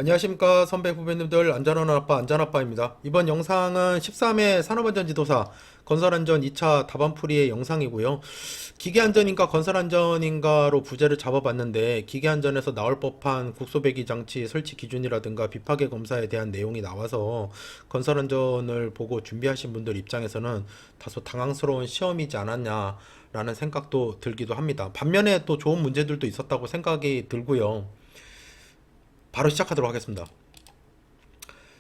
안녕하십니까 선배 후배님들, 안전한 아빠 안전아빠입니다. 이번 영상은 13회 산업안전지도사 건설안전 2차 답안풀이의 영상이고요. 기계안전인가 건설안전인가로 부제를 잡아봤는데, 기계안전에서 나올 법한 국소배기 장치 설치 기준이라든가 비파계 검사에 대한 내용이 나와서 건설안전을 보고 준비하신 분들 입장에서는 다소 당황스러운 시험이지 않았냐 라는 생각도 들기도 합니다. 반면에 또 좋은 문제들도 있었다고 생각이 들고요. 바로 시작하도록 하겠습니다.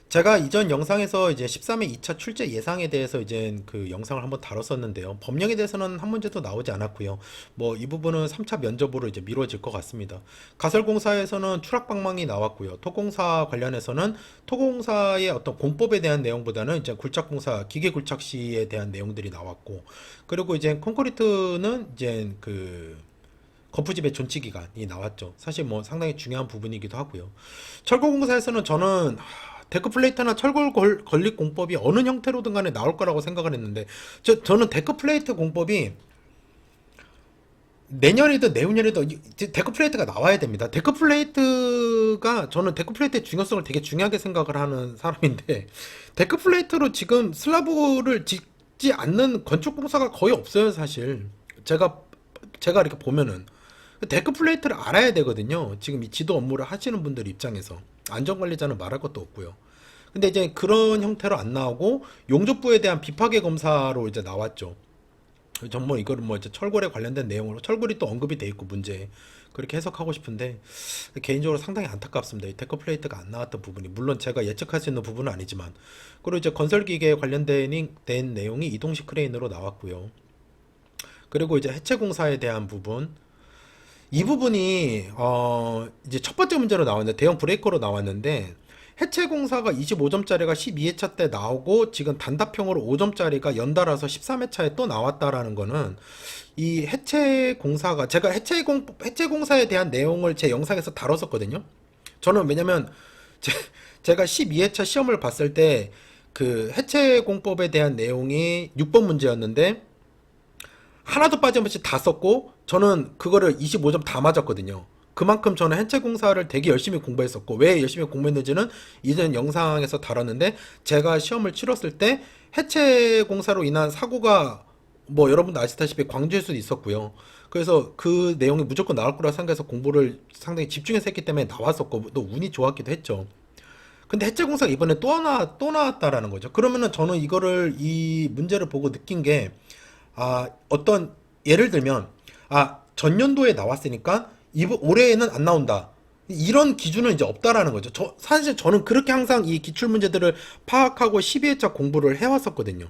제가 이전 영상에서 이제 13회 2차 출제 예상에 대해서 이제 그 영상을 한번 다뤘었는데요. 법령에 대해서는 한 문제도 나오지 않았고요. 뭐 이 부분은 3차 면접으로 이제 미뤄질 것 같습니다. 가설공사에서는 추락방망이 나왔고요. 토공사 관련해서는 토공사의 어떤 공법에 대한 내용보다는 이제 굴착공사, 기계굴착 시에 대한 내용들이 나왔고, 그리고 이제 콘크리트는 이제 그 거푸집의 존치 기간이 나왔죠. 사실 뭐 상당히 중요한 부분이기도 하고요. 철거공사에서는 저는 데크 플레이트나 철골 건립 공법이 어느 형태로든 간에 나올 거라고 생각을 했는데, 저는 데크 플레이트 공법이 내년이든 내후년이든 데크 플레이트가 나와야 됩니다. 데크 플레이트가, 저는 데크 플레이트의 중요성을 되게 중요하게 생각을 하는 사람인데, 데크 플레이트로 지금 슬라브를 짓지 않는 건축공사가 거의 없어요, 사실. 제가 이렇게 보면은 데크 플레이트를 알아야 되거든요. 지금 이 지도 업무를 하시는 분들 입장에서 안전관리자는 말할 것도 없고요. 근데 이제 그런 형태로 안 나오고 용접부에 대한 비파괴 검사로 이제 나왔죠. 정말 이거를 뭐 이제 철골에 관련된 내용으로 철골이 또 언급이 돼 있고 문제, 그렇게 해석하고 싶은데 개인적으로 상당히 안타깝습니다. 이 데크 플레이트가 안 나왔던 부분이, 물론 제가 예측할 수 있는 부분은 아니지만. 그리고 이제 건설기계에 관련된 된 내용이 이동식 크레인으로 나왔고요. 그리고 이제 해체공사에 대한 부분, 이 부분이 이제 첫 번째 문제로 나왔는데, 대형 브레이커로 나왔는데, 해체 공사가 25점짜리가 12회차 때 나오고 지금 단답형으로 5점짜리가 연달아서 13회차에 또 나왔다라는 거는, 이 해체 공사가, 제가 해체 공사에 대한 내용을 제 영상에서 다뤘었거든요. 저는 왜냐면 제, 제가 12회차 시험을 봤을 때 그 해체 공법에 대한 내용이 6번 문제였는데 하나도 빠짐없이 다 썼고, 저는 그거를 25점 다 맞았거든요. 그만큼 저는 해체 공사를 되게 열심히 공부했었고, 왜 열심히 공부했는지는 이전 영상에서 다뤘는데, 제가 시험을 치렀을 때 해체 공사로 인한 사고가 뭐 여러분도 아시다시피 광주에서도 있었고요. 그래서 그 내용이 무조건 나올 거라 생각해서 공부를 상당히 집중해서 했기 때문에 나왔었고, 또 운이 좋았기도 했죠. 근데 해체 공사가 이번에 또 나왔다라는 거죠. 그러면은 저는 이 문제를 보고 느낀 게, 어떤, 예를 들면, 전년도에 나왔으니까 올해에는 안 나온다, 이런 기준은 이제 없다라는 거죠. 사실 저는 그렇게 항상 이 기출 문제들을 파악하고 12회차 공부를 해왔었거든요.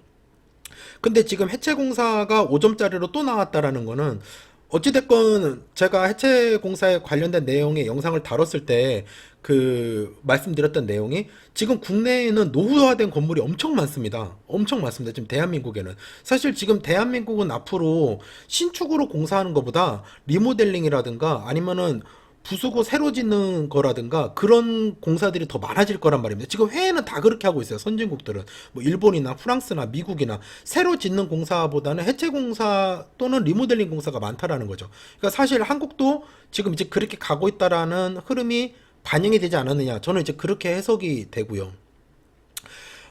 근데 지금 해체공사가 5점짜리로 또 나왔다라는 거는, 어찌됐건 제가 해체공사에 관련된 내용의 영상을 다뤘을 때 그 말씀드렸던 내용이, 지금 국내에는 노후화된 건물이 엄청 많습니다. 엄청 많습니다. 지금 대한민국에는. 사실 지금 대한민국은 앞으로 신축으로 공사하는 것보다 리모델링이라든가 아니면은 부수고 새로 짓는 거라든가 그런 공사들이 더 많아질 거란 말입니다. 지금 해외는 다 그렇게 하고 있어요. 선진국들은 뭐 일본이나 프랑스나 미국이나 새로 짓는 공사보다는 해체 공사 또는 리모델링 공사가 많다라는 거죠. 그러니까 사실 한국도 지금 이제 그렇게 가고 있다라는 흐름이 반영이 되지 않았느냐, 저는 이제 그렇게 해석이 되고요.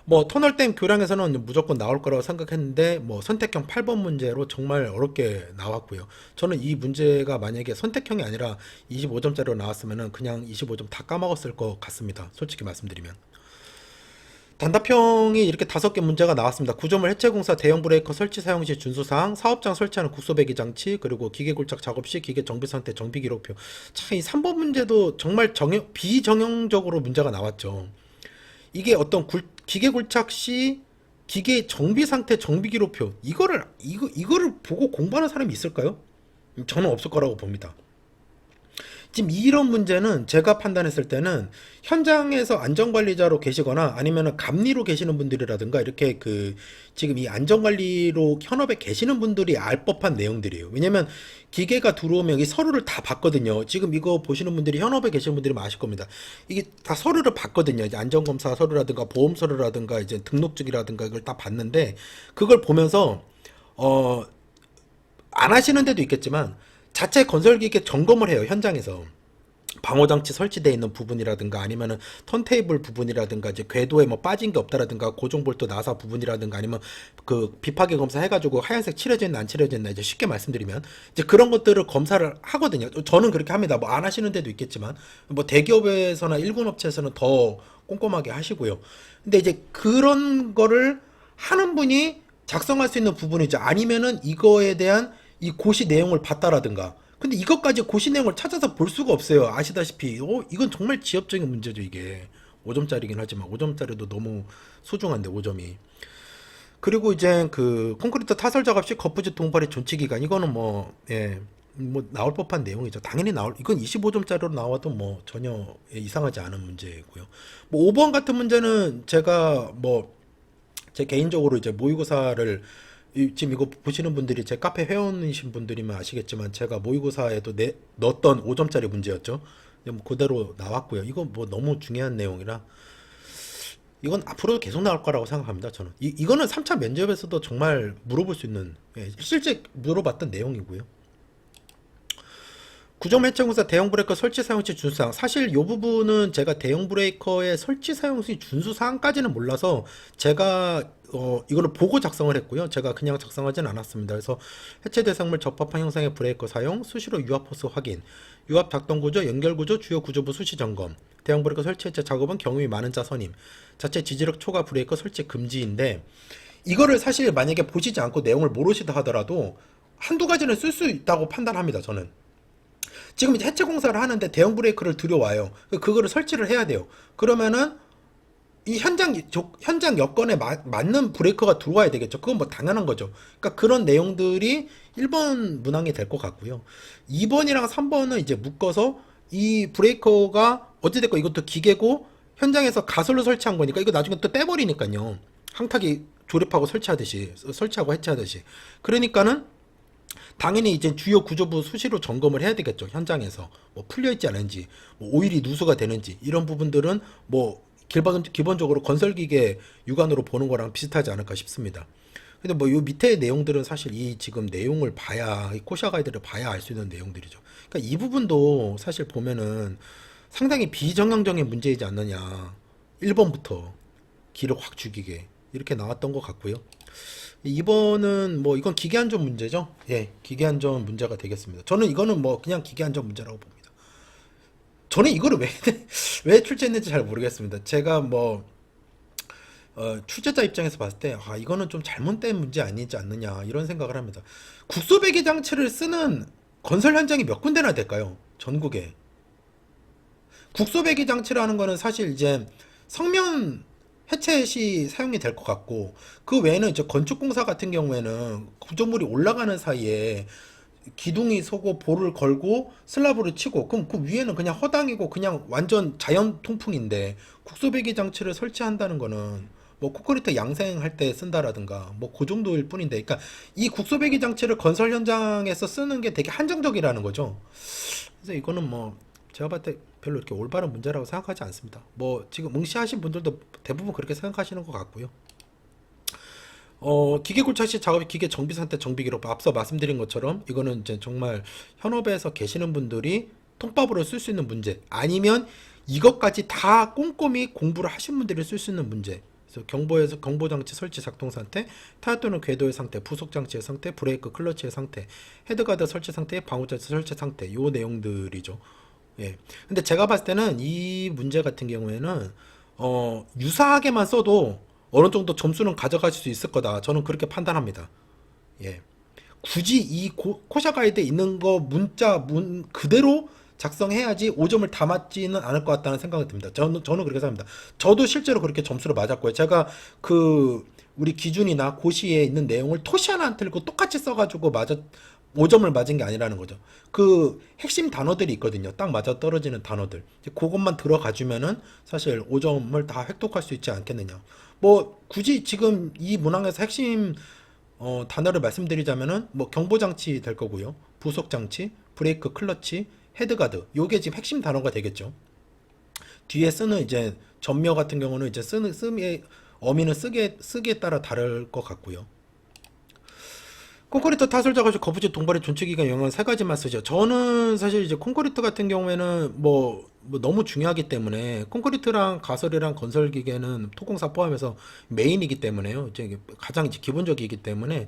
뭐 터널댐 교량에서는 무조건 나올 거라고 생각했는데, 뭐 선택형 8번 문제로 정말 어렵게 나왔고요. 저는 이 문제가 만약에 선택형이 아니라 25점짜리로 나왔으면 그냥 25점 다 까먹었을 것 같습니다. 솔직히 말씀드리면. 단답형이 이렇게 5개 문제가 나왔습니다. 구조물 해체공사 대형 브레이커 설치 사용 시 준수사항, 사업장 설치하는 국소배기 장치, 그리고 기계굴착 작업 시 기계 정비 상태 정비 기록표. 참, 이 3번 문제도 정말 비정형적으로 문제가 나왔죠. 이게 어떤 기계 굴착 시 기계 정비 상태 정비 기록표, 이거를 보고 공부하는 사람이 있을까요? 저는 없을 거라고 봅니다. 지금 이런 문제는 제가 판단했을 때는 현장에서 안전관리자로 계시거나 아니면 감리로 계시는 분들이라든가, 이렇게 그 지금 이 안전관리로 현업에 계시는 분들이 알 법한 내용들이에요. 왜냐면 기계가 들어오면 이 서류를 다 봤거든요. 지금 이거 보시는 분들이 현업에 계시는 분들이 아실 겁니다. 이게 다 서류를 봤거든요. 이제 안전검사 서류라든가 보험 서류라든가 이제 등록증이라든가 이걸 다 봤는데, 그걸 보면서 안 하시는 데도 있겠지만 자체 건설기계 점검을 해요, 현장에서. 방호장치 설치되어 있는 부분이라든가 아니면은 턴테이블 부분이라든가 이제 궤도에 뭐 빠진 게 없다라든가 고정볼트 나사 부분이라든가 아니면 그 비파기 검사 해가지고 하얀색 칠해졌나 안 칠해졌나 이제 쉽게 말씀드리면 이제 그런 것들을 검사를 하거든요. 저는 그렇게 합니다. 뭐 안 하시는 데도 있겠지만 뭐 대기업에서나 일군 업체에서는 더 꼼꼼하게 하시고요. 근데 이제 그런 거를 하는 분이 작성할 수 있는 부분이죠. 아니면은 이거에 대한 이 고시 내용을 봤다라든가. 근데 이것까지 고시 내용을 찾아서 볼 수가 없어요. 아시다시피. 이건 정말 지엽적인 문제죠, 이게. 5점짜리긴 하지만 5점짜리도 너무 소중한데 5점이. 그리고 이제 그 콘크리트 타설 작업 시 거푸집 동발의 존치 기간 이거는 뭐 예. 뭐 나올 법한 내용이죠. 당연히 나올 이건 25점짜리로 나와도 뭐 전혀 이상하지 않은 문제고요. 뭐 5번 같은 문제는 제가 뭐 제 개인적으로 이제 모의고사를 지금 이거 보시는 분들이 제 카페 회원이신 분들이면 아시겠지만 제가 모의고사에도 넣었던 5점짜리 문제였죠. 근데 뭐 그대로 나왔고요. 이건 뭐 너무 중요한 내용이라 이건 앞으로 계속 나올 거라고 생각합니다. 저는 이거는 3차 면접에서도 정말 물어볼 수 있는 실제 물어봤던 내용이고요. 구정 해체공사 대형 브레이커 설치 사용시 준수사항. 사실 이 부분은 제가 대형 브레이커의 설치 사용시 준수사항까지는 몰라서 제가 이거를 보고 작성을 했고요. 제가 그냥 작성하진 않았습니다. 그래서 해체 대상물 적합한 형상의 브레이커 사용, 수시로 유압 호스 확인, 유압 작동 구조, 연결 구조, 주요 구조부 수시 점검, 대형 브레이커 설치 해체 작업은 경험이 많은 자 선임, 자체 지지력 초과 브레이커 설치 금지인데 이거를 사실 만약에 보시지 않고 내용을 모르시다 하더라도 한두 가지는 쓸 수 있다고 판단합니다. 저는. 지금 이제 해체 공사를 하는데 대형 브레이크를 들여와요. 그거를 설치를 해야 돼요. 그러면은 이 현장 여건에 맞는 브레이크가 들어와야 되겠죠. 그건 뭐 당연한 거죠. 그러니까 그런 내용들이 1번 문항이 될 것 같고요. 2번이랑 3번은 이제 묶어서 이 브레이커가 어찌됐건 이것도 기계고 현장에서 가설로 설치한 거니까 이거 나중에 또 떼버리니까요. 항탁이 조립하고 설치하듯이 설치하고 해체하듯이. 그러니까는 당연히 이제 주요 구조부 수시로 점검을 해야 되겠죠. 현장에서 뭐 풀려 있지 않은지, 뭐 오일이 누수가 되는지 이런 부분들은 뭐 기본적으로 건설기계 육안으로 보는 거랑 비슷하지 않을까 싶습니다. 근데 뭐 요 밑에 내용들은 사실 이 지금 내용을 봐야 이 코샤 가이드를 봐야 알 수 있는 내용들이죠. 그러니까 이 부분도 사실 보면은 상당히 비정형적인 문제이지 않느냐. 1번부터 기를 확 죽이게 이렇게 나왔던 것 같고요. 2번은 뭐 이건 기계 안전 문제죠. 예, 기계 안전 문제가 되겠습니다. 저는 이거는 뭐 그냥 기계 안전 문제라고 봅니다. 저는 이거를 왜, 왜 출제했는지 잘 모르겠습니다. 제가 뭐, 출제자 입장에서 봤을 때, 이거는 좀 잘못된 문제 아니지 않느냐, 이런 생각을 합니다. 국소배기 장치를 쓰는 건설 현장이 몇 군데나 될까요? 전국에. 국소배기 장치라는 거는 사실 이제 성면 해체 시 사용이 될 것 같고 그 외에는 이제 건축공사 같은 경우에는 구조물이 올라가는 사이에 기둥이 서고 볼을 걸고 슬라브를 치고 그럼 그 위에는 그냥 허당이고 그냥 완전 자연 통풍인데 국소배기 장치를 설치한다는 거는 뭐 콘크리트 양생할 때 쓴다라든가 뭐 그 정도일 뿐인데 그러니까 이 국소배기 장치를 건설 현장에서 쓰는 게 되게 한정적이라는 거죠. 그래서 이거는 뭐 제가 봤을 때 별로 이렇게 올바른 문제라고 생각하지 않습니다. 뭐 지금 응시하신 분들도 대부분 그렇게 생각하시는 것 같고요. 기계 굴착 시 작업이 기계 정비 상태 정비 기록 앞서 말씀드린 것처럼 이거는 이제 정말 현업에서 계시는 분들이 통밥으로 쓸 수 있는 문제 아니면 이것까지 다 꼼꼼히 공부를 하신 분들이 쓸 수 있는 문제. 그래서 경보에서 경보장치 설치 작동 상태, 타이어 또는 궤도의 상태, 부속 장치의 상태, 브레이크 클러치의 상태, 헤드가드 설치 상태, 방호장치 설치 상태 요 내용들이죠. 예. 근데 제가 봤을 때는 이 문제 같은 경우에는 유사하게만 써도 어느 정도 점수는 가져가실 수 있을 거다. 저는 그렇게 판단합니다. 예. 굳이 이 코샤 가이드에 있는 거 문 그대로 작성해야지 5점을 다 맞지는 않을 것 같다는 생각이 듭니다. 저는 그렇게 생각합니다. 저도 실제로 그렇게 점수를 맞았고요. 제가 그 우리 기준이나 고시에 있는 내용을 토시 하나 안 틀고 똑같이 써가지고 5점을 맞은 게 아니라는 거죠. 그 핵심 단어들이 있거든요. 딱 맞아 떨어지는 단어들. 그것만 들어가 주면은 사실 5점을 다 획득할 수 있지 않겠느냐. 뭐 굳이 지금 이 문항에서 핵심 단어를 말씀드리자면은 뭐 경보장치 될 거고요. 부속장치, 브레이크 클러치, 헤드가드. 요게 지금 핵심 단어가 되겠죠. 뒤에 쓰는 이제 전며 같은 경우는 이제 쓰기에 어미는 쓰기에 따라 다를 것 같고요. 콘크리트 타설 자가지고 거부지 동발의 존치기간 영향 세 가지만 쓰죠. 저는 사실 이제 콘크리트 같은 경우에는 뭐 너무 중요하기 때문에 콘크리트랑 가설이랑 건설 기계는 토공사 포함해서 메인이기 때문에요. 이제 가장 이제 기본적이기 때문에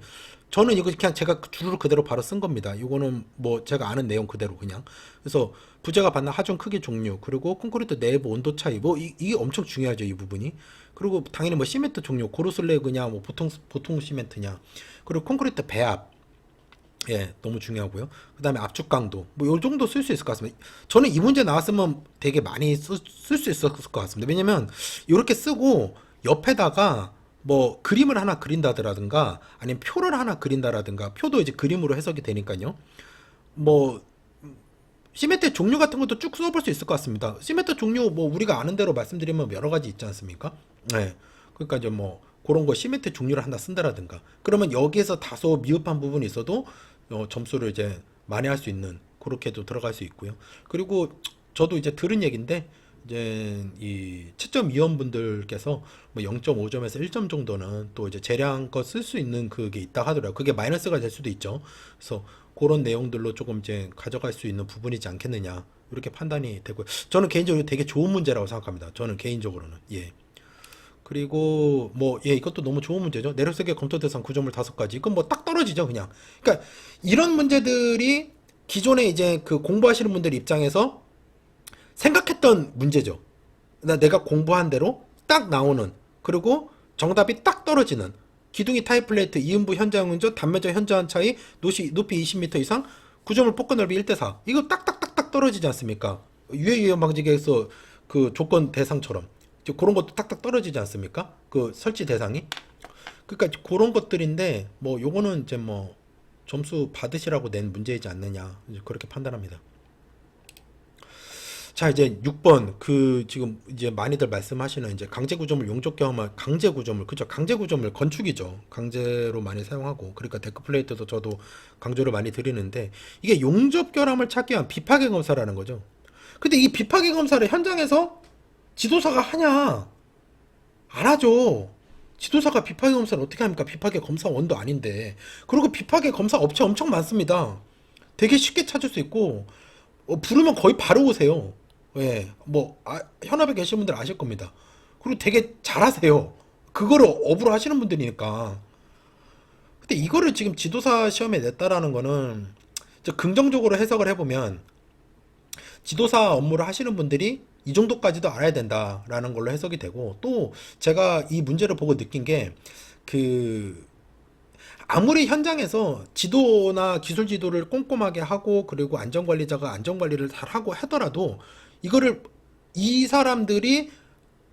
저는 이거 그냥 제가 줄을 그대로 바로 쓴 겁니다. 이거는 뭐 제가 아는 내용 그대로 그냥. 그래서 부재가 받는 하중 크기 종류 그리고 콘크리트 내부 온도 차이 뭐 이게 엄청 중요하죠 이 부분이. 그리고 당연히 뭐 시멘트 종류 고르슬래그냐 뭐 보통 시멘트냐 그리고 콘크리트 배합 예, 너무 중요하고요. 그다음에 압축 강도 뭐 요 정도 쓸 수 있을 것 같습니다. 저는 이 문제 나왔으면 되게 많이 쓸 수 있었을 것 같습니다. 왜냐면 이렇게 쓰고 옆에다가 뭐 그림을 하나 그린다더라든가 아니면 표를 하나 그린다라든가 표도 이제 그림으로 해석이 되니까요. 뭐 시멘트 종류 같은 것도 쭉 써볼 수 있을 것 같습니다. 시멘트 종류 뭐 우리가 아는 대로 말씀드리면 여러 가지 있지 않습니까? 네. 그러니까 이제 뭐 그런 거 시멘트 종류를 하나 쓴다라든가 그러면 여기에서 다소 미흡한 부분이 있어도 점수를 이제 만회할 수 있는 그렇게도 들어갈 수 있고요. 그리고 저도 이제 들은 얘기인데 이제 이 채점 위원분들께서 뭐 0.5점에서 1점 정도는 또 이제 재량껏 쓸 수 있는 그게 있다 하더라고요. 그게 마이너스가 될 수도 있죠. 그래서 그런 내용들로 조금 이제 가져갈 수 있는 부분이지 않겠느냐 이렇게 판단이 되고요. 저는 개인적으로 되게 좋은 문제라고 생각합니다. 저는 개인적으로는 예. 그리고 뭐 예 이것도 너무 좋은 문제죠. 내력세계 검토 대상 구조물 5가지 이건 뭐 딱 떨어지죠 그냥. 그러니까 이런 문제들이 기존에 이제 그 공부하시는 분들 입장에서 생각했던 문제죠. 내가 공부한 대로 딱 나오는 그리고 정답이 딱 떨어지는 기둥이 타입 플레이트 이음부 현장 운전 단면적 현저한 차이 높이 20m 이상 구조물 폭과 넓이 1대4 이거 딱딱딱딱 떨어지지 않습니까? 유해 위험 방지계에서 그 조건 대상처럼 그런 것도 딱딱 떨어지지 않습니까? 그 설치 대상이 그러니까 그런 것들인데 뭐 요거는 이제 뭐 점수 받으시라고 낸 문제이지 않느냐 그렇게 판단합니다. 자, 이제 6번. 그, 지금, 이제 많이들 말씀하시는 이제 강제구조물 용접 경험한 강제구조물. 그죠? 강제구조물 건축이죠. 강제로 많이 사용하고. 그러니까 데크플레이트도 저도 강조를 많이 드리는데, 이게 용접 결함을 찾기 위한 비파괴 검사라는 거죠. 근데 이 비파괴 검사를 현장에서 지도사가 하냐? 안 하죠. 지도사가 비파괴 검사를 어떻게 합니까? 비파괴 검사원도 아닌데. 그리고 비파괴 검사 업체 엄청 많습니다. 되게 쉽게 찾을 수 있고, 부르면 거의 바로 오세요. 예, 뭐, 현업에 계신 분들 아실 겁니다. 그리고 되게 잘하세요. 그거를 업으로 하시는 분들이니까. 근데 이거를 지금 지도사 시험에 냈다라는 거는, 긍정적으로 해석을 해보면, 지도사 업무를 하시는 분들이 이 정도까지도 알아야 된다라는 걸로 해석이 되고, 또 제가 이 문제를 보고 느낀 게, 그, 아무리 현장에서 지도나 기술 지도를 꼼꼼하게 하고 그리고 안전관리자가 안전관리를 잘 하고 하더라도 이거를 이 사람들이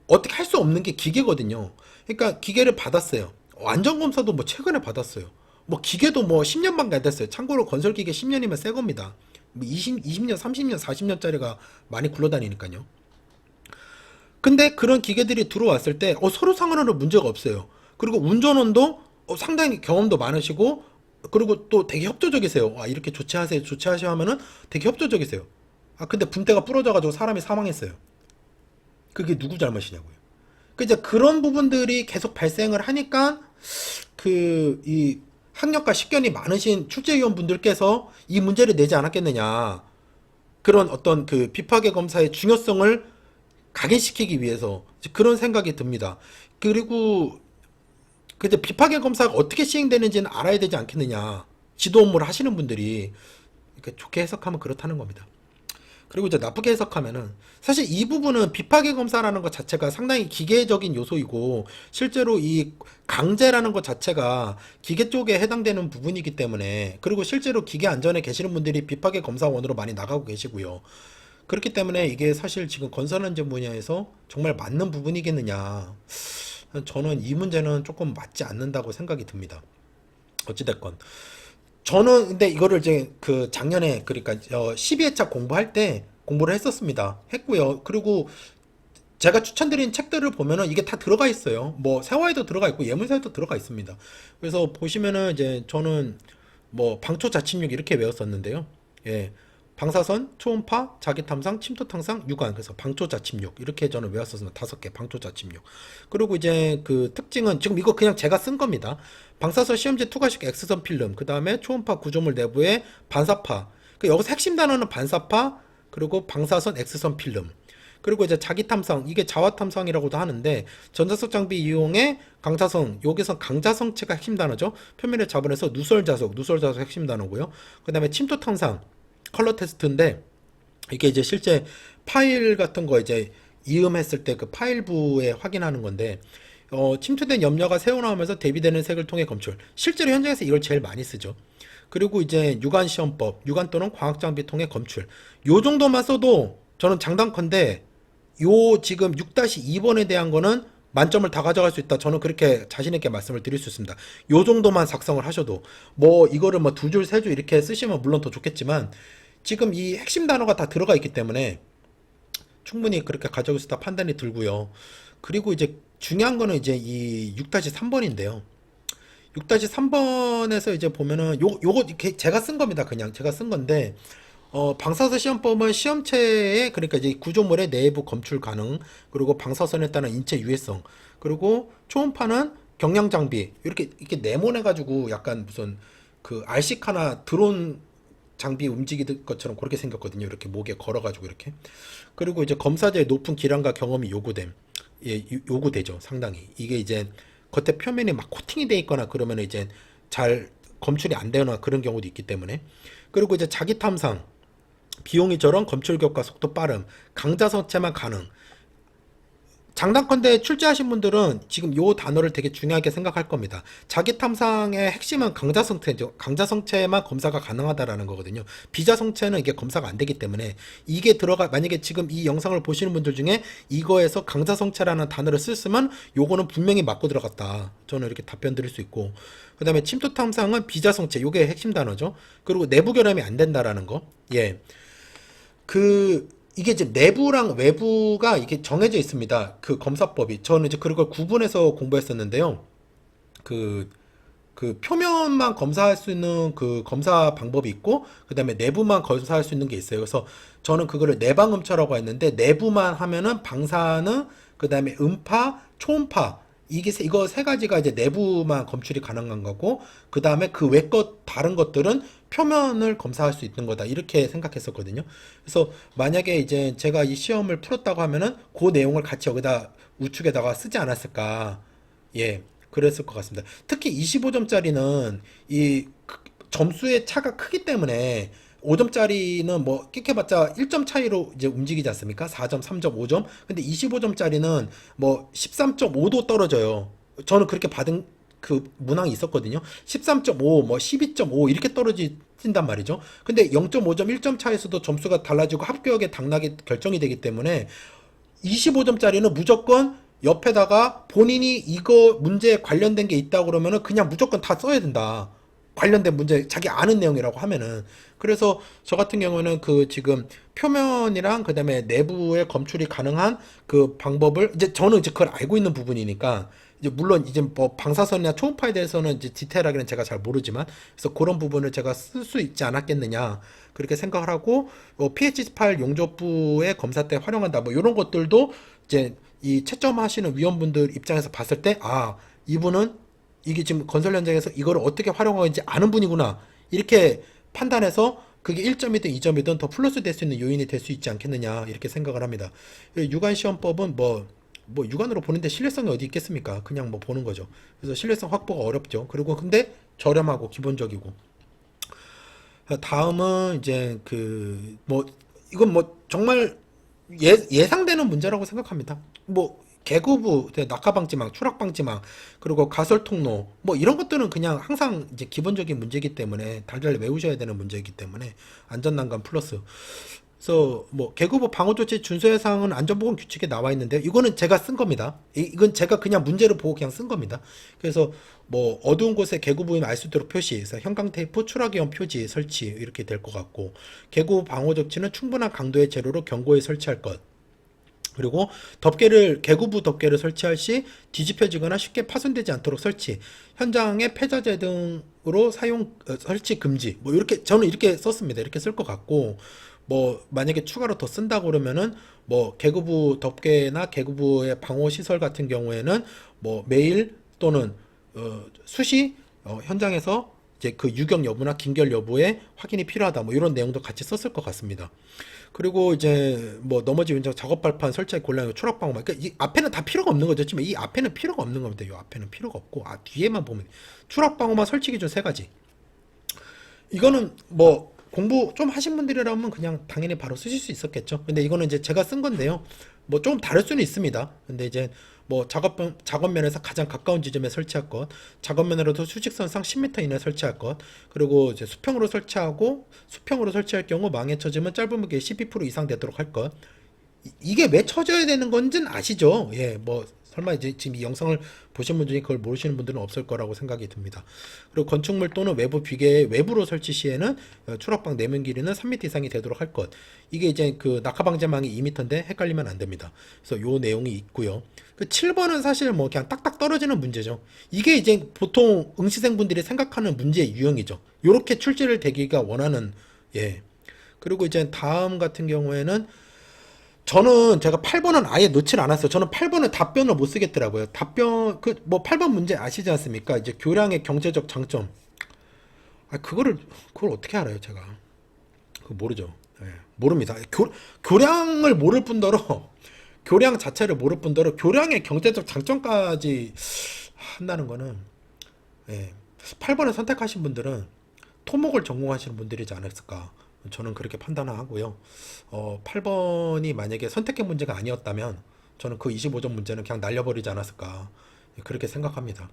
어떻게 할 수 없는 게 기계거든요. 그러니까 기계를 받았어요. 안전검사도 뭐 최근에 받았어요. 뭐 기계도 뭐 10년밖에 안 됐어요. 참고로 건설기계 10년이면 새 겁니다. 뭐 20년, 30년, 40년짜리가 많이 굴러다니니까요. 근데 그런 기계들이 들어왔을 때 서로 상관으로 문제가 없어요. 그리고 운전원도 상당히 경험도 많으시고 그리고 또 되게 협조적이세요. 이렇게 조치하세요, 조치하셔 하면은 되게 협조적이세요. 근데 분대가 부러져가지고 사람이 사망했어요. 그게 누구 잘못이냐고요. 이제 그런 부분들이 계속 발생을 하니까 이 학력과 식견이 많으신 출제위원분들께서 이 문제를 내지 않았겠느냐. 그런 어떤 그 비파괴 검사의 중요성을 각인시키기 위해서 그런 생각이 듭니다. 그리고 근데 비파괴 검사가 어떻게 시행되는지는 알아야 되지 않겠느냐. 지도 업무를 하시는 분들이 이렇게 좋게 해석하면 그렇다는 겁니다. 그리고 이제 나쁘게 해석하면은 사실 이 부분은 비파괴 검사라는 것 자체가 상당히 기계적인 요소이고 실제로 이 강제라는 것 자체가 기계 쪽에 해당되는 부분이기 때문에 그리고 실제로 기계 안전에 계시는 분들이 비파괴 검사원으로 많이 나가고 계시고요. 그렇기 때문에 이게 사실 지금 건설안전 분야에서 정말 맞는 부분이겠느냐. 저는 이 문제는 조금 맞지 않는다고 생각이 듭니다. 어찌됐건. 저는 근데 이거를 이제 그 작년에 그러니까 12회차 공부할 때 공부를 했었습니다. 했고요. 그리고 제가 추천드린 책들을 보면은 이게 다 들어가 있어요. 뭐 세화에도 들어가 있고 예문사에도 들어가 있습니다. 그래서 보시면은 이제 저는 뭐 방초 자침육 이렇게 외웠었는데요. 예. 방사선, 초음파, 자기탐상, 침투탕상, 유관. 그래서 방초자 침욕. 이렇게 저는 외웠었습니다. 5개. 방초자 침욕. 그리고 이제 그 특징은 지금 이거 그냥 제가 쓴 겁니다. 방사선 시험지 투과식 X선 필름. 그 다음에 초음파 구조물 내부의 반사파. 여기서 핵심 단어는 반사파, 그리고 방사선 X선 필름. 그리고 이제 자기 탐상, 이게 자화 탐상이라고도 하는데, 전자석 장비 이용해 강자성, 여기서 강자성체가 핵심 단어죠. 표면에 잡아내서 누설자석, 누설자석 핵심 단어고요. 그 다음에 침투 탐상, 컬러 테스트인데, 이게 이제 실제 파일 같은 거 이제 이음했을 때 그 파일부에 확인하는 건데, 침투된 염료가 새어나오면서 대비되는 색을 통해 검출. 실제로 현장에서 이걸 제일 많이 쓰죠. 그리고 이제 유관 시험법, 유관 또는 광학 장비 통해 검출. 요 정도만 써도 저는 장단컨대 요 지금 6-2번에 대한 거는 만점을 다 가져갈 수 있다. 저는 그렇게 자신있게 말씀을 드릴 수 있습니다. 요 정도만 작성을 하셔도 뭐 이거를 뭐 두 줄, 세 줄 이렇게 쓰시면 물론 더 좋겠지만 지금 이 핵심 단어가 다 들어가 있기 때문에 충분히 그렇게 가져올 수 있다 판단이 들고요. 그리고 이제 중요한 거는 이제 이 6-3번인데요. 6-3번에서 이제 보면은 요거 이렇게 제가 쓴 겁니다. 그냥 제가 쓴 건데 방사선 시험법은 시험체에 그러니까 이제 구조물의 내부 검출 가능, 그리고 방사선에 따른 인체 유해성, 그리고 초음파는 경량 장비 이렇게 네모내 가지고 약간 무슨 그 RC 하나 드론 장비 움직이는 것처럼 그렇게 생겼거든요. 이렇게 목에 걸어가지고 이렇게. 그리고 이제 검사자의 높은 기량과 경험이 요구됨. 예, 요구되죠. 상당히. 이게 이제 겉에 표면이 막 코팅이 돼 있거나 그러면 이제 잘 검출이 안 되거나 그런 경우도 있기 때문에. 그리고 이제 자기 탐상. 비용이 저런 검출격과 속도 빠름. 강자성체만 가능. 장단컨대 출제하신 분들은 지금 요 단어를 되게 중요하게 생각할 겁니다. 자기 탐상의 핵심은 강자성체죠. 강자성체만 검사가 가능하다라는 거거든요. 비자성체는 이게 검사가 안 되기 때문에 이게 만약에 지금 이 영상을 보시는 분들 중에 이거에서 강자성체라는 단어를 쓰면 요거는 분명히 맞고 들어갔다. 저는 이렇게 답변 드릴 수 있고. 그 다음에 침투 탐상은 비자성체. 요게 핵심 단어죠. 그리고 내부 결함이 안 된다라는 거. 예. 이게 이제 내부랑 외부가 이게 정해져 있습니다. 그 검사법이. 저는 이제 그걸 구분해서 공부했었는데요. 그, 그 표면만 검사할 수 있는 그 검사 방법이 있고, 그 다음에 내부만 검사할 수 있는 게 있어요. 그래서 저는 그거를 내방음차라고 했는데, 내부만 하면은 방사능, 그 다음에 음파, 초음파, 이거 세 가지가 이제 내부만 검출이 가능한 거고, 그 다음에 그 외 것, 다른 것들은 표면을 검사할 수 있는 거다. 이렇게 생각했었거든요. 그래서 만약에 이제 제가 이 시험을 풀었다고 하면은 그 내용을 같이 여기다 우측에다가 쓰지 않았을까. 예. 그랬을 것 같습니다. 특히 25점짜리는 이 점수의 차가 크기 때문에 5점짜리는 뭐 끽해봤자 1점 차이로 이제 움직이지 않습니까? 4점, 3점, 5점. 근데 25점짜리는 뭐 13.5도 떨어져요. 저는 그렇게 받은 그 문항이 있었거든요. 13.5, 뭐 12.5 이렇게 떨어진단 말이죠. 근데 0.5점, 1점 차에서도 점수가 달라지고 합격의 당락이 결정이 되기 때문에 25점짜리는 무조건 옆에다가 본인이 이거 문제에 관련된 게 있다 그러면은 그냥 무조건 다 써야 된다. 관련된 문제, 자기 아는 내용이라고 하면은. 그래서 저 같은 경우는 그 지금 표면이랑 그 다음에 내부의 검출이 가능한 그 방법을 이제 저는 이제 그걸 알고 있는 부분이니까 이제 물론 이제 뭐 방사선이나 초음파에 대해서는 이제 디테일하게는 제가 잘 모르지만 그래서 그런 부분을 제가 쓸 수 있지 않았겠느냐 그렇게 생각을 하고 PH18 용접부의 검사 때 활용한다 뭐 이런 것들도 이제 이 채점하시는 위원분들 입장에서 봤을 때 아 이분은 이게 지금 건설 현장에서 이거를 어떻게 활용하는지 아는 분이구나 이렇게 판단해서 그게 1점이든 2점이든 더 플러스 될 수 있는 요인이 될 수 있지 않겠느냐 이렇게 생각을 합니다. 유관시험법은 뭐 육안으로 보는데 신뢰성이 어디 있겠습니까? 그냥 뭐 보는 거죠. 그래서 신뢰성 확보가 어렵죠. 그리고 근데 저렴하고 기본적이고. 다음은 이제 그 뭐 이건 뭐 정말 예상되는 문제라고 생각합니다. 뭐 개구부, 낙하방지망, 추락방지망, 그리고 가설통로 뭐 이런 것들은 그냥 항상 이제 기본적인 문제이기 때문에 달달 외우셔야 되는 문제이기 때문에 안전난간 플러스. 그래서 뭐 개구부 방호조치 준수해상은 안전보건 규칙에 나와 있는데 이거는 제가 쓴 겁니다. 이건 제가 그냥 문제를 보고 그냥 쓴 겁니다. 그래서 뭐 어두운 곳에 개구부임 알 수 있도록 표시, 그래서 형광 테이프, 추락위험 표지 설치 이렇게 될 것 같고 개구부 방호 조치는 충분한 강도의 재료로 경고에 설치할 것. 그리고 덮개를 개구부 덮개를 설치할 시 뒤집혀지거나 쉽게 파손되지 않도록 설치, 현장에 폐자재 등으로 사용 설치 금지. 뭐 이렇게 저는 이렇게 썼습니다. 이렇게 쓸 것 같고 뭐 만약에 추가로 더 쓴다고 그러면은 뭐 개구부 덮개나 개구부의 방호 시설 같은 경우에는 뭐 매일 또는 수시 현장에서 이제 그 유경 여부나 긴결 여부의 확인이 필요하다. 뭐 이런 내용도 같이 썼을 것 같습니다. 그리고 이제 뭐 나머지 현장 작업 발판 설치하기 곤란하고 추락 방어막. 그러니까 이 앞에는 다 필요가 없는 거죠. 지금 이 앞에는 필요가 없는 겁니다. 이 앞에는 필요가 없고 뒤에만 보면 추락 방어막 설치 기준 세 가지. 이거는 뭐 공부 좀 하신 분들이라면 그냥 당연히 바로 쓰실 수 있었겠죠. 근데 이거는 이제 제가 쓴 건데요. 뭐 좀 다를 수는 있습니다. 근데 이제 뭐 작업면에서 가장 가까운 지점에 설치할 것, 작업면으로도 수직선상 10m 이내 설치할 것, 그리고 이제 수평으로 설치할 경우 망에 처지면 짧은 무게 12% 이상 되도록 할 것. 이게 왜 쳐져야 되는 건지는 아시죠? 예, 뭐 설마 이제 지금 이 영상을 보신 분 중에 그걸 모르시는 분들은 없을 거라고 생각이 듭니다. 그리고 건축물 또는 외부 비계 외부로 설치 시에는 추락방 내면 길이는 3m 이상이 되도록 할 것. 이게 이제 그 낙하 방지망이 2m인데 헷갈리면 안 됩니다. 그래서 요 내용이 있고요. 그 7번은 사실 뭐 그냥 딱딱 떨어지는 문제죠. 이게 이제 보통 응시생분들이 생각하는 문제의 유형이죠. 요렇게 출제를 되기가 원하는. 예. 그리고 이제 다음 같은 경우에는 저는 제가 8번은 아예 넣질 않았어요. 저는 8번은 답변을 못 쓰겠더라고요. 답변, 뭐 8번 문제 아시지 않습니까? 이제 교량의 경제적 장점. 그걸 어떻게 알아요, 제가? 그거 모르죠. 예, 모릅니다. 교량을 모를 뿐더러, 교량 자체를 모를 뿐더러, 교량의 경제적 장점까지 한다는 거는, 예, 8번을 선택하신 분들은 토목을 전공하시는 분들이지 않았을까. 저는 그렇게 판단하고요. 8번이 만약에 선택의 문제가 아니었다면 저는 그 25점 문제는 그냥 날려버리지 않았을까. 그렇게 생각합니다.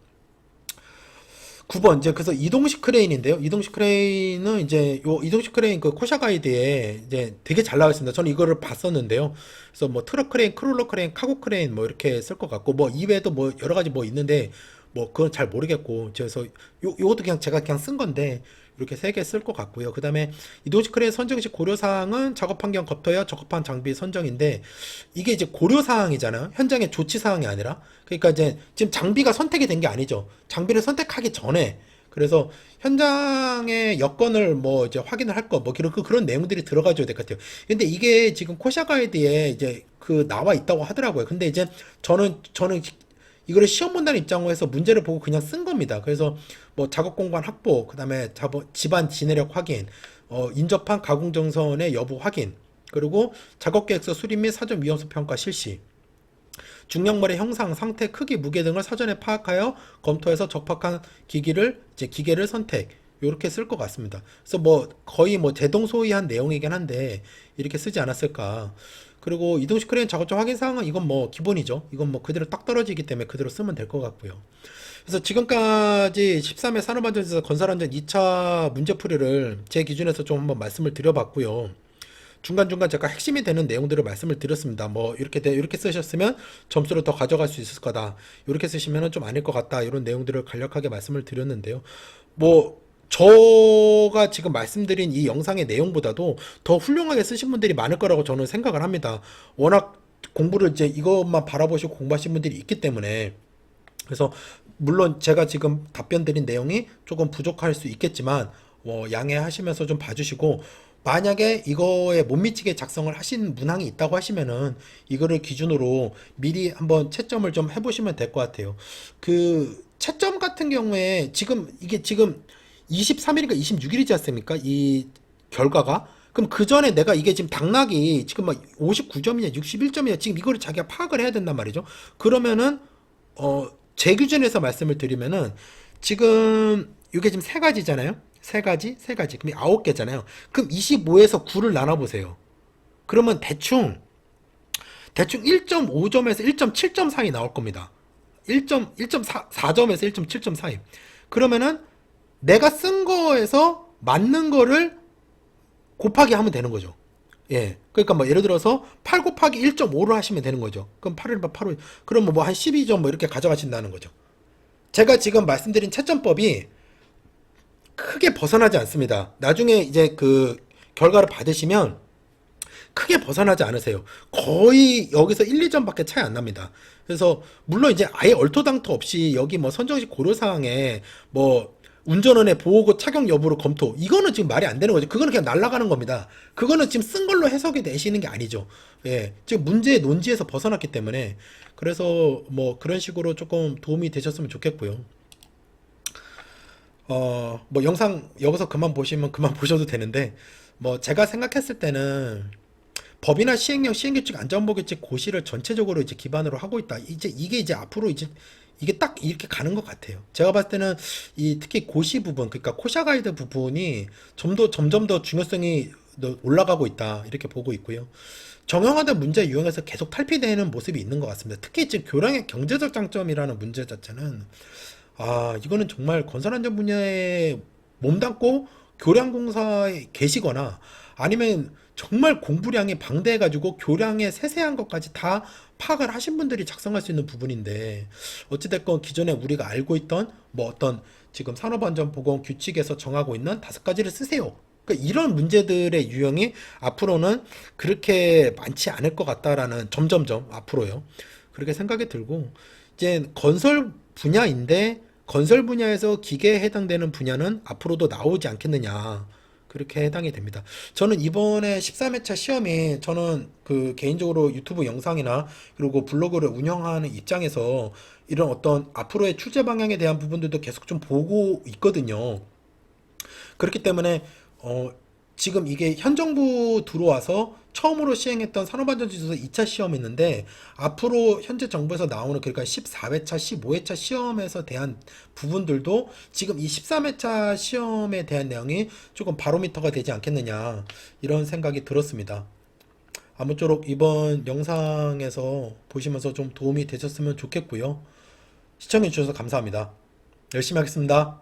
9번 이제 그래서 이동식 크레인인데요. 이동식 크레인은 이제 요 이동식 크레인 그 코샤 가이드에 이제 되게 잘 나와 있습니다. 저는 이거를 봤었는데요. 그래서 뭐 트럭 크레인, 크롤러 크레인, 카고 크레인 뭐 이렇게 쓸 것 같고 뭐 이외에도 뭐 여러 가지 뭐 있는데 뭐 그건 잘 모르겠고 그래서 요것도 그냥 제가 그냥 쓴 건데 이렇게 세 개 쓸 것 같고요. 그 다음에 이동식 크레인 선정 시 고려사항은 작업 환경 검토여 적합한 장비 선정인데 이게 이제 고려사항이잖아요. 현장의 조치사항이 아니라. 그러니까 이제 지금 장비가 선택이 된 게 아니죠. 장비를 선택하기 전에. 그래서 현장의 여건을 뭐 이제 확인을 할 거, 뭐 그런 내용들이 들어가줘야 될 것 같아요. 근데 이게 지금 코샤 가이드에 이제 그 나와 있다고 하더라고요. 근데 이제 저는 이거를 시험 본다는 입장으로 해서 문제를 보고 그냥 쓴 겁니다. 그래서 뭐 작업 공간 확보, 그다음에 집안 지내력 확인, 인접한 가공 정선의 여부 확인, 그리고 작업 계획서 수립 및 사전 위험성 평가 실시, 중력물의 형상, 상태, 크기, 무게 등을 사전에 파악하여 검토해서 적합한 기계를 선택. 이렇게 쓸 것 같습니다. 그래서 뭐 거의 뭐 대동소이한 내용이긴 한데 이렇게 쓰지 않았을까. 그리고 이동식 크레인 작업자 확인 사항은 이건 뭐 기본이죠. 이건 뭐 그대로 딱 떨어지기 때문에 그대로 쓰면 될 것 같고요. 그래서 지금까지 13회 산업안전에서 건설안전 2차 문제풀이를 제 기준에서 좀 한번 말씀을 드려봤고요. 중간중간 제가 핵심이 되는 내용들을 말씀을 드렸습니다. 뭐 이렇게 쓰셨으면 점수를 더 가져갈 수 있을 거다. 이렇게 쓰시면 좀 아닐 것 같다. 이런 내용들을 간략하게 말씀을 드렸는데요. 뭐 제가 지금 말씀드린 이 영상의 내용보다도 더 훌륭하게 쓰신 분들이 많을 거라고 저는 생각을 합니다. 워낙 공부를 이제 이것만 바라보시고 공부하신 분들이 있기 때문에. 그래서 물론 제가 지금 답변 드린 내용이 조금 부족할 수 있겠지만 양해하시면서 좀 봐주시고, 만약에 이거에 못 미치게 작성을 하신 문항이 있다고 하시면은 이거를 기준으로 미리 한번 채점을 좀 해보시면 될 것 같아요. 그 채점 같은 경우에 이게 지금 23일인가 26일이지 않습니까? 이 결과가. 그럼 그 전에 내가 이게 지금 당락이 지금 막 59점이냐 61점이냐 지금 이거를 자기가 파악을 해야 된단 말이죠. 그러면은 제 기준에서 말씀을 드리면은 지금 이게 지금 세 가지잖아요. 세 가지. 그럼 9개잖아요. 그럼 25에서 9를 나눠보세요. 그러면 대충 1.5점에서 1.7점 사이 나올 겁니다. 1.4점에서 1.7점 사이. 그러면은 내가 쓴 거에서 맞는 거를 곱하기 하면 되는 거죠. 예. 그러니까 뭐 예를 들어서 8 곱하기 1.5로 하시면 되는 거죠. 그럼 8을 8을 그럼 뭐 한 12점 뭐 이렇게 가져가신다는 거죠. 제가 지금 말씀드린 채점법이 크게 벗어나지 않습니다. 나중에 이제 그 결과를 받으시면 크게 벗어나지 않으세요. 거의 여기서 1, 2점밖에 차이 안 납니다. 그래서 물론 이제 아예 얼토당토 없이 여기 뭐 선정식 고려사항에 뭐 운전원의 보호구 착용 여부를 검토, 이거는 지금 말이 안 되는 거죠. 그거는 그냥 날아가는 겁니다. 그거는 지금 쓴 걸로 해석이 되시는 게 아니죠. 예, 지금 문제의 논지에서 벗어났기 때문에. 그래서 뭐 그런 식으로 조금 도움이 되셨으면 좋겠고요. 뭐 영상 여기서 그만 보시면 그만 보셔도 되는데, 뭐 제가 생각했을 때는 법이나 시행령, 시행규칙, 안전보규칙, 고시를 전체적으로 이제 기반으로 하고 있다. 이제 이게 이제 앞으로 이제 이게 딱 이렇게 가는 것 같아요. 제가 봤을 때는 이 특히 고시 부분, 그러니까 코샤 가이드 부분이 점점 더 중요성이 올라가고 있다, 이렇게 보고 있고요. 정형화된 문제 유형에서 계속 탈피되는 모습이 있는 것 같습니다. 특히 지금 교량의 경제적 장점이라는 문제 자체는, 이거는 정말 건설안전 분야에 몸담고 교량공사에 계시거나 아니면 정말 공부량이 방대해가지고 교량의 세세한 것까지 다 파악을 하신 분들이 작성할 수 있는 부분인데, 어찌됐건 기존에 우리가 알고 있던 뭐 어떤 지금 산업안전보건 규칙에서 정하고 있는 5가지를 쓰세요. 그러니까 이런 문제들의 유형이 앞으로는 그렇게 많지 않을 것 같다라는, 점점점 앞으로요. 그렇게 생각이 들고, 이제 건설 분야인데 건설 분야에서 기계에 해당되는 분야는 앞으로도 나오지 않겠느냐, 그렇게 해당이 됩니다. 저는 이번에 13회차 시험이, 저는 그 개인적으로 유튜브 영상이나 그리고 블로그를 운영하는 입장에서 이런 어떤 앞으로의 출제 방향에 대한 부분들도 계속 좀 보고 있거든요. 그렇기 때문에 어, 지금 이게 현 정부 들어와서 처음으로 시행했던 산업안전지수서 2차 시험이 있는데, 앞으로 현재 정부에서 나오는, 그러니까 14회차, 15회차 시험에서 대한 부분들도 지금 이 13회차 시험에 대한 내용이 조금 바로미터가 되지 않겠느냐, 이런 생각이 들었습니다. 아무쪼록 이번 영상에서 보시면서 좀 도움이 되셨으면 좋겠고요. 시청해주셔서 감사합니다. 열심히 하겠습니다.